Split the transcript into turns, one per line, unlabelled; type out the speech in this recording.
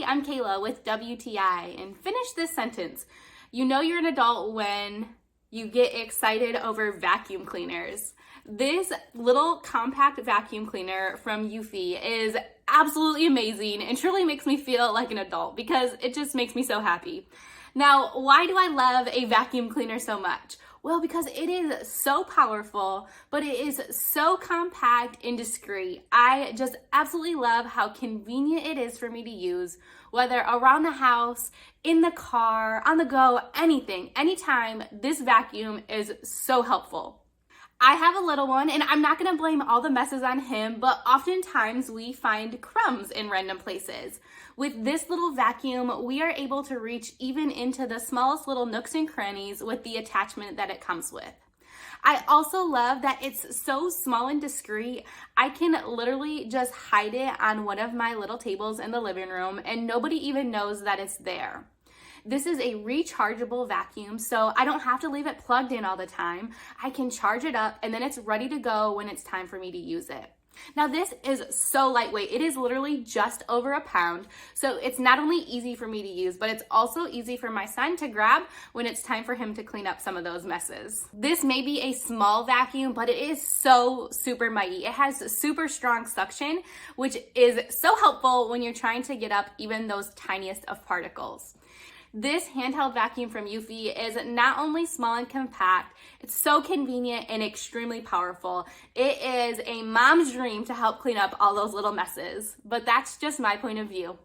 Hi, I'm Kayla with WTI, and finish this sentence. You know you're an adult when you get excited over vacuum cleaners. This little compact vacuum cleaner from Eufy is absolutely amazing and truly makes me feel like an adult because it just makes me so happy. Now, why do I love a vacuum cleaner so much? Well, because it is so powerful, but it is so compact and discreet. I just absolutely love how convenient it is for me to use, whether around the house, in the car, on the go, anything, anytime. This vacuum is so helpful. I have a little one, and I'm not gonna blame all the messes on him, but oftentimes we find crumbs in random places. With this little vacuum, we are able to reach even into the smallest little nooks and crannies with the attachment that it comes with. I also love that it's so small and discreet. I can literally just hide it on one of my little tables in the living room, and nobody even knows that it's there. This is a rechargeable vacuum, so I don't have to leave it plugged in all the time. I can charge it up and then it's ready to go when it's time for me to use it. Now this is so lightweight. It is literally just over a pound. So it's not only easy for me to use, but it's also easy for my son to grab when it's time for him to clean up some of those messes. This may be a small vacuum, but it is so super mighty. It has super strong suction, which is so helpful when you're trying to get up even those tiniest of particles. This handheld vacuum from Eufy is not only small and compact, it's so convenient and extremely powerful. It is a mom's dream to help clean up all those little messes, but that's just my point of view.